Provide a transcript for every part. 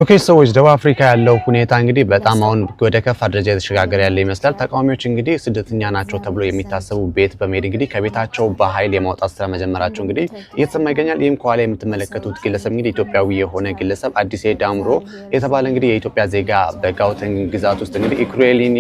ኦኬ ሰዎች ደቡብ አፍሪካ ያለው ሁኔታ እንግዲህ በጣም አሁን ወደ ከፋ ደረጃ የተሸጋገረ ያለ ይመስላል። ተቃዋሚዎች እንግዲህ ስደተኛ ናቸው ተብሎ የሚታሰቡ ቤት በመሄድ እንግዲህ ከቤታቸው በኃይል የማውጣት ስራ መጀመራቸው እንግዲህ እየተሰማ ይገኛል። ይህም ከኋላ የምትመለከቱት ግለሰብ እንግዲህ ኢትዮጵያዊ የሆነ ግለሰብ አዲስ ዳምሮ የተባለ እንግዲህ የኢትዮጵያ ዜጋ በጋውተን ግዛት ውስጥ እንግዲህ ኢኩዌሊኒ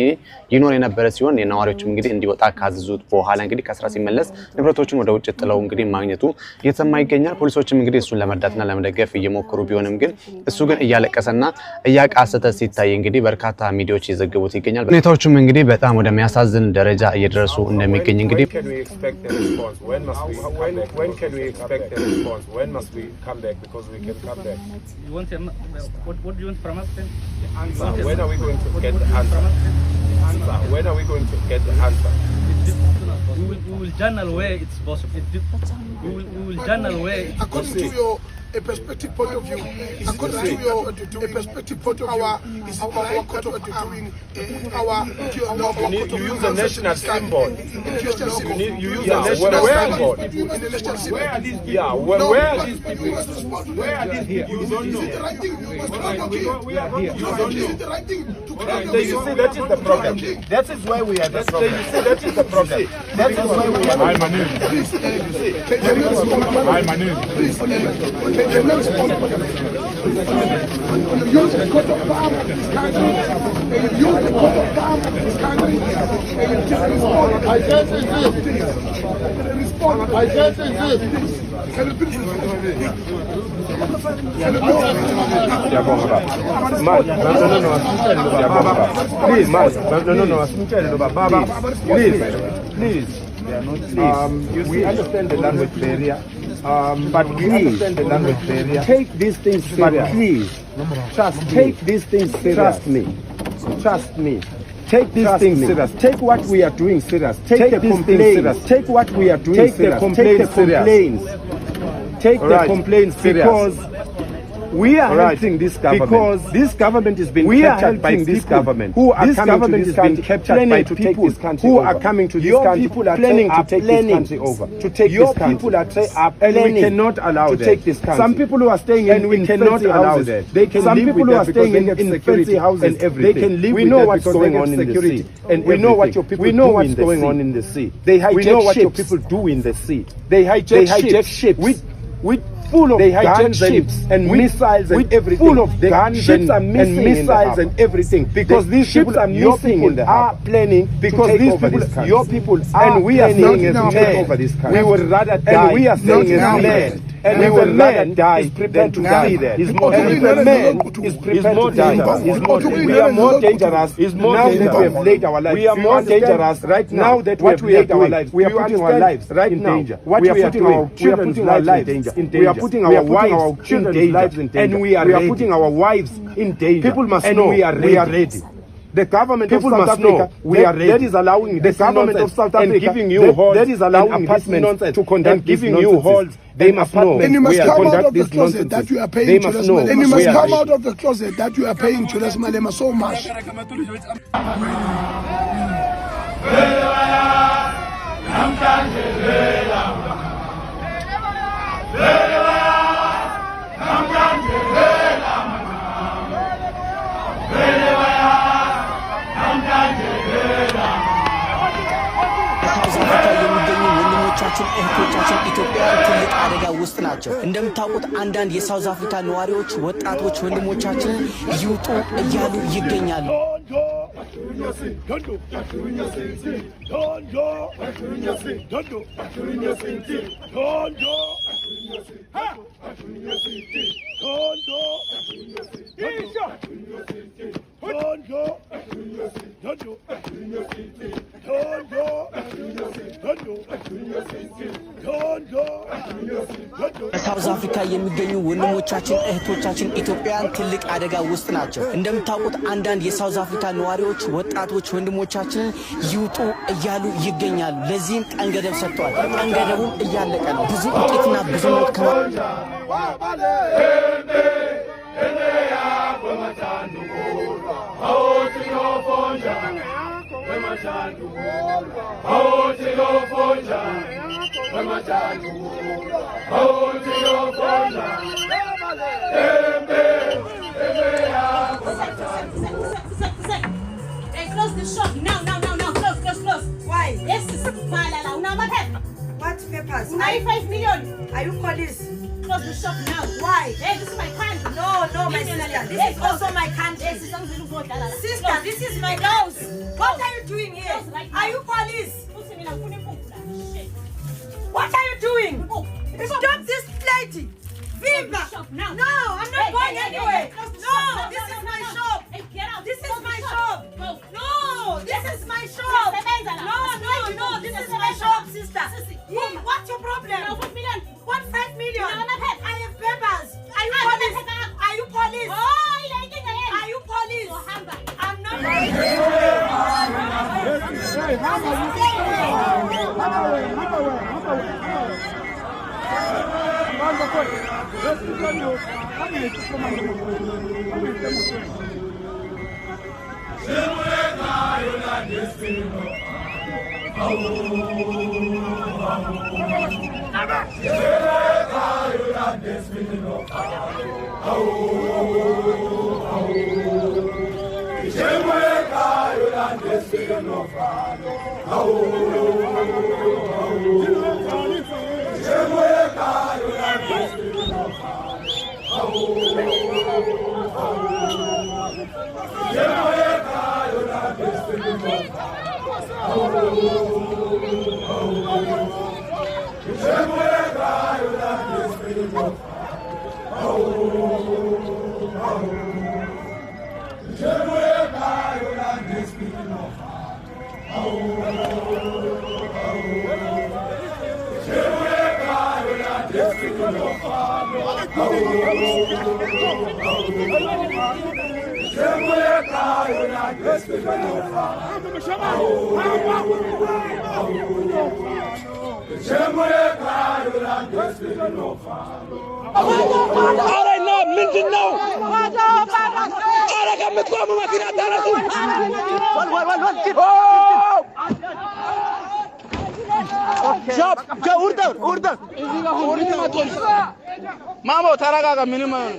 ይኖር የነበረ ሲሆን የነዋሪዎችም እንግዲህ እንዲወጣ ካዘዙት በኋላ እንግዲህ ከስራ ሲመለስ ንብረቶችን ወደ ውጭ ጥለው እንግዲህ ማግኘቱ እየተሰማ ይገኛል። ፖሊሶችም እንግዲህ እሱን ለመርዳትና ለመደገፍ እየሞከሩ ቢሆንም ግን እሱ ግን እያለቀሰና እያቃሰተ ሲታይ እንግዲህ በርካታ ሚዲያዎች እየዘገቡት ይገኛል። ሁኔታዎችም እንግዲህ በጣም ወደሚያሳዝን ደረጃ እየደረሱ እንደሚገኝ እንግዲህ When are we going to get the answer? We will journal where it's possible. We will journal where it's possible. A perspective point of view, according to your a perspective point of view, is our court of doing our you use a national symbol. You use a national symbol. Where are these people? Yeah, where are these people? Where are these people? You don't know. We are here. You don't know. You see, that is the problem. That is why we are the problem. You see, that is the problem. That is why we are. I'm Manu. I'm Manu. The next one, you use the court of arm of this country, and you use the court of arm of this country, and you just respond. I guess it's this. Respond. I guess it's this. Can you please we understand the language barrier. But please, understand the language barrier. Take these things serious. But please, take these things serious. Trust me. Trust me. Take these things serious. Take what we are doing serious. Take the complaints serious. Take what we are doing serious. Take the complaints serious. Take the complaints serious. Because we are helping this government. Because this government is being captured by this government. Who are coming to this country, captured by people who are coming to this country, planning to take this country over. To take this country. And we cannot allow to take this country. Some people who are staying in we cannot allow that. They can some people who are staying in fancy houses and everything. They can live. We know what's going on in the sea. And we know what your people do. We know what's going on in the sea. They hijack what your people do in the sea. They hijack ships with full of guns and missiles and everything. Full of guns ships and missiles and everything. Because these ships are missing in the are planning because these people, your people are and we are saying to take over this country. We would rather die. And we are saying as men. And we would rather die than to die there. And if a man is prepared to die, we are more dangerous. Now that we have laid our lives, we are more dangerous right now that we have laid our lives. We are putting our lives right in danger. What we are putting our children's lives in danger. We are putting our children's lives in danger. And we are putting our wives in danger. People must know we are ready. The government of South Africa, we are ready. That is allowing the government of South Africa and giving you halls. That is allowing this nonsense to conduct giving you halls. They must know. And you must come out of the closet that you are paying. They must know. And you must come out of the closet that you are paying Julius Malema so much. እህቶቻችን ኢትዮጵያውያን ትልቅ አደጋ ውስጥ ናቸው። እንደምታውቁት አንዳንድ የሳውዝ አፍሪካ ነዋሪዎች ወጣቶች ወንድሞቻችንን ይውጡ እያሉ ይገኛሉ። በሳውዝ አፍሪካ የሚገኙ ወንድሞቻችን እህቶቻችን ኢትዮጵያውያን ትልቅ አደጋ ውስጥ ናቸው። እንደምታውቁት አንዳንድ የሳውዝ አፍሪካ ነዋሪዎች ወጣቶች ወንድሞቻችንን ይውጡ እያሉ ይገኛሉ። ለዚህም ቀን ገደብ ሰጥተዋል። ቀን ገደቡም እያለቀ ነው። ብዙ እልቂትና ብዙ ሞት How Close the shop now. Close. Why? Yes, Malala. What papers? 95 million. Are you police? Close the shop now. Why? Hey, this is my country. No, my sister. This is also my country. Sister, this is my house. What are you doing here? Are you police? What are you doing? Stop this lady. Viva! No, I'm not going anywhere. No, this is my shop. This is my shop. No, this is my shop. No, this is my shop, sister. What's your problem? 5 million. What 5 million? I have papers. Are you police? Are you police? Are you police? I'm not Mamo taragaga minimum.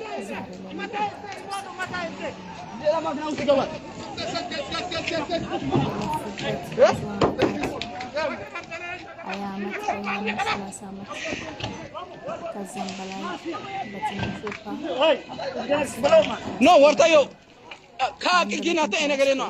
No, what are you? Kagina Tenegrino.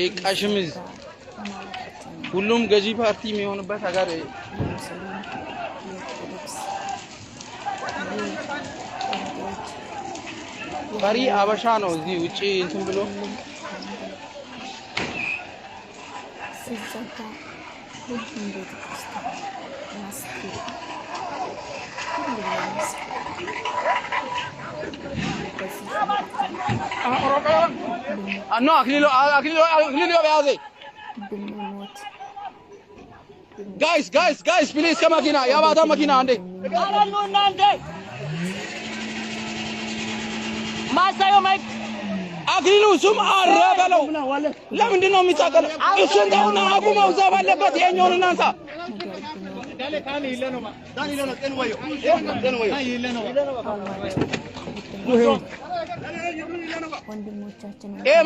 एक अशमिज ሁሉም ገዢ ፓርቲ የሚሆንበት ሀገር ፈሪ አበሻ ነው እዚህ ውጪ እንትን ብሎ no akililo beyaze guys please come makina yabata makina ande masayo mai akililo sum arabalo ለምንድን ነው የሚታቀለው እሱን ተውና አቁመው እዛ ባለበት የኛውን እናንሳ ዳለ ካን ይለነው ዳን ይለነው ቀንወዩ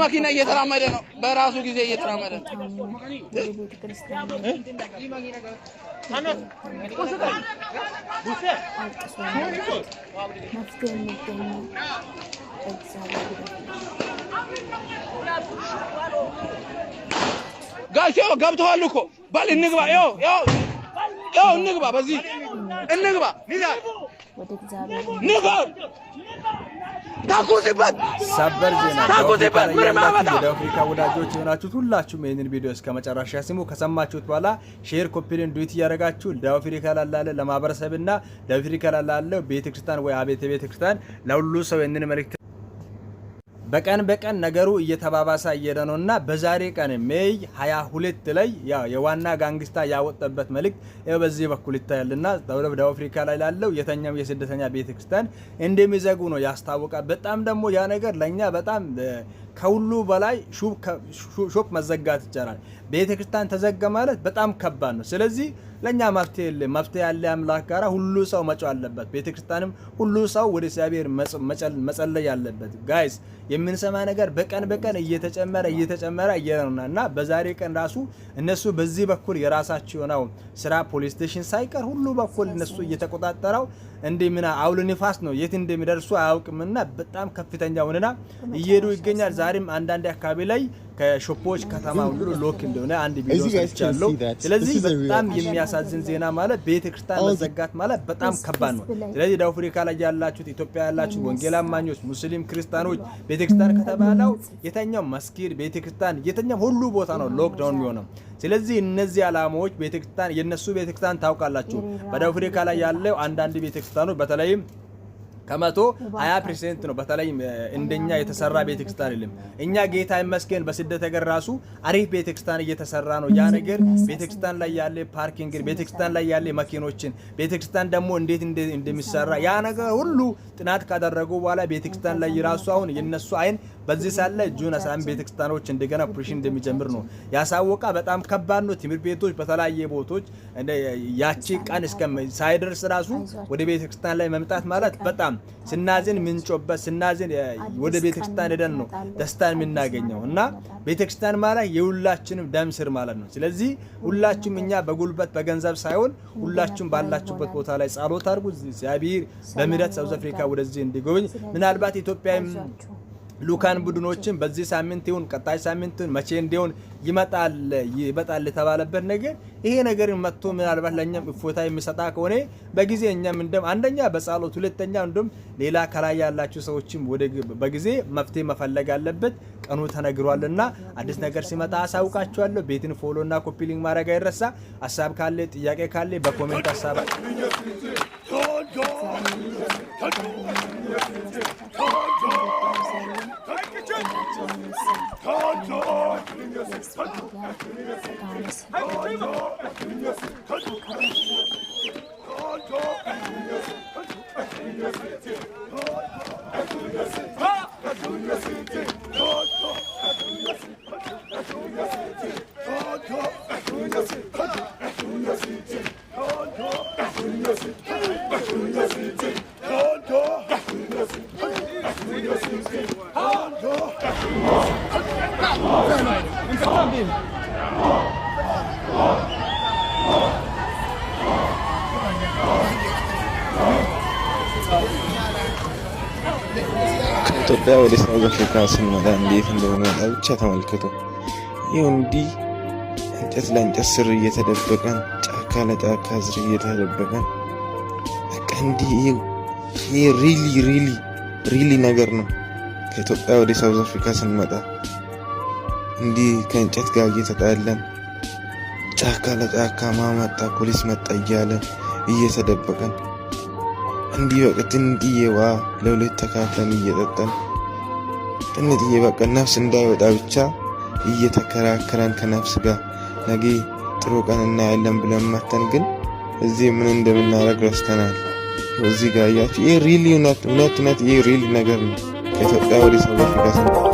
መኪና እየተራመደ ነው በራሱ ጊዜ እየተራመደ ጋይስ ገብተዋል እኮ ባል እንግባ ያው እንግባ በዚህ እንግባ ንግባ ታቆዘበት ሰበር ዜና ታቆዘበት ወደ አፍሪካ ወዳጆች የሆናችሁት ሁላችሁም ይሄንን ቪዲዮ እስከመጨረሻ ስሙ ከሰማችሁት በኋላ ሼር ኮፒ ሊንክ ዱት ያረጋችሁ ለአፍሪካ ላላለ ለማህበረሰብና ለአፍሪካ ላላለ ቤተክርስቲያን ወይ አቤተ ቤተክርስቲያን ለሁሉ ሰው ይሄንን መልእክት በቀን በቀን ነገሩ እየተባባሰ እየሄደ ነውና በዛሬ ቀን ሜይ 22 ላይ የዋና ጋንግስታ ያወጣበት መልእክት በዚህ በኩል ይታያልና ደቡብ አፍሪካ ላይ ላለው የተኛው የስደተኛ ቤተክርስቲያን እንደሚዘጉ ነው ያስታወቃል። በጣም ደግሞ ያ ነገር ለኛ በጣም ከሁሉ በላይ ሾፕ መዘጋት ይቻላል። ቤተክርስቲያን ተዘጋ ማለት በጣም ከባድ ነው። ስለዚህ ለኛ መፍትሄ ያለ አምላክ ጋራ ሁሉ ሰው መጫው አለበት። ቤተክርስቲያንም ሁሉ ሰው ወደ እግዚአብሔር መጸለይ ያለበት። ጋይስ የምንሰማ ነገር በቀን በቀን እየተጨመረ እየነውና በዛሬ ቀን ራሱ እነሱ በዚህ በኩል የራሳቸው ነው ስራ ፖሊስ ስቴሽን ሳይቀር ሁሉ በኩል እነሱ እየተቆጣጠረው እንደምና አውሎ ንፋስ ነው የት እንደሚደርሱ አያውቅምና በጣም ከፍተኛ ሆነና እየሄዱ ይገኛል። ዛሬም አንዳንድ አካባቢ ላይ ከሾፖች ከተማ ሁሉ ሎክ እንደሆነ አንድ ቪዲዮ ሰጥቻለሁ። ስለዚህ በጣም የሚያሳዝን ዜና ማለት ቤተክርስቲያን መዘጋት ማለት በጣም ከባድ ነው። ስለዚህ ደቡብ አፍሪካ ላይ ያላችሁት ኢትዮጵያ ያላችሁት ወንጌል አማኞች ሙስሊም ክርስቲያኖች ቤተክርስቲያን ከተባለው የተኛው መስጊድ ቤተክርስቲያን የተኛው ሁሉ ቦታ ነው ሎክዳውን የሚሆነው። ስለዚህ እነዚህ አላማዎች ቤተክርስቲያን የነሱ ቤተክርስቲያን ታውቃላችሁ በደቡብ አፍሪካ ላይ ያለው አንዳንድ ቤተክርስቲያኖች በተለይም ከመቶ 20% ነው በተለይ እንደኛ የተሰራ ቤተክርስቲያን አይደለም። እኛ ጌታ ይመስገን በስደት ሀገር ራሱ አሪፍ ቤተክርስቲያን እየተሰራ ነው። ያ ነገር ቤተክርስቲያን ላይ ያለ ፓርኪንግ ቤተክርስቲያን ላይ ያለ መኪኖችን ቤተክርስቲያን ደግሞ እንዴት እንደሚሰራ ያ ነገር ሁሉ ጥናት ካደረጉ በኋላ ቤተክርስቲያን ላይ ራሱ አሁን የነሱ አይን በዚህ ሳለ ጁን 11 ቤተክርስቲያኖች እንደገና ኦፕሬሽን እንደሚጀምር ነው ያሳወቃ። በጣም ከባድ ነው። ትምህርት ቤቶች በተለያየ ቦታዎች ያቺ ቀን ሳይደርስ ራሱ ወደ ቤተክርስቲያን ላይ መምጣት ማለት በጣም ስናዝን ምንጮበት ስናዝን ወደ ቤተክርስቲያን ሄደን ነው ደስታን የምናገኘው እና ቤተክርስቲያን ማለት የሁላችንም ደም ስር ማለት ነው። ስለዚህ ሁላችሁም እኛ በጉልበት በገንዘብ ሳይሆን ሁላችሁም ባላችሁበት ቦታ ላይ ጸሎት አድርጉ። እግዚአብሔር በምህረት ሳውዝ አፍሪካ ወደዚህ እንዲጎበኝ ምናልባት ኢትዮጵያ ሉካን ቡድኖችን በዚህ ሳምንት ይሁን ቀጣይ ሳምንት መቼ እንዲሆን ይመጣል ተባለበት ነገር ይሄ ነገር መጥቶ ምናልባት ለኛም እፎታ የሚሰጣ ከሆነ በጊዜ እኛም እንደም አንደኛ በጸሎት ሁለተኛ እንደም ሌላ ከላይ ያላችሁ ሰዎችም በጊዜ መፍትሄ መፈለግ አለበት። ቀኑ ተነግሯልና አዲስ ነገር ሲመጣ አሳውቃችኋለሁ። ቤትን ፎሎና ኮፒ ሊንክ ማድረግ አይረሳ። ሐሳብ ካለ ጥያቄ ካለ በኮሜንት ሐሳብ ኢትዮጵያ ወደ ሳውዝ አፍሪካ ስንመጣ እንዴት እንደሆነ ብቻ ተመልከቱ። ይሄው እንዲህ እንጨት ለእንጨት ስር እየተደበቀን ጫካ ለጫካ ስር እየተደበቀን በቃ እንዲህ ይሄ ሪሊ ነገር ነው። ከኢትዮጵያ ወደ ሳውዝ አፍሪካ ስንመጣ እንዲህ ከእንጨት ጋር እየተጣለን ጫካ ለጫካ ማመጣ ፖሊስ መጣ እያለ እየተደበቀን እንዲህ በቃ ትንጥዬ ዋ ለሁለት ተካፍለን እየጠጣን ትንጥዬ በቃ ነፍስ እንዳይወጣ ብቻ እየተከራከረን ከነፍስ ጋር ነገ ጥሩ ቀን እናያለን ብለን መተን ግን እዚህ ምን እንደምናደርግ ረስተናል። እዚህ ጋር ያቺ ይሄ ሪሊ እውነት ይሄ ሪሊ ነገር ነው። ከኢትዮጵያ ወደ ሳውዝ አፍሪካ ስንመጣ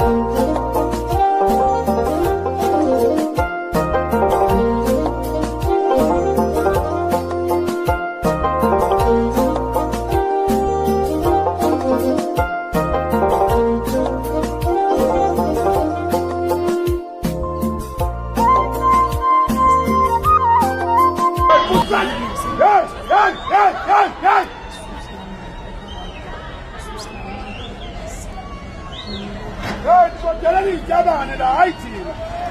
Hey,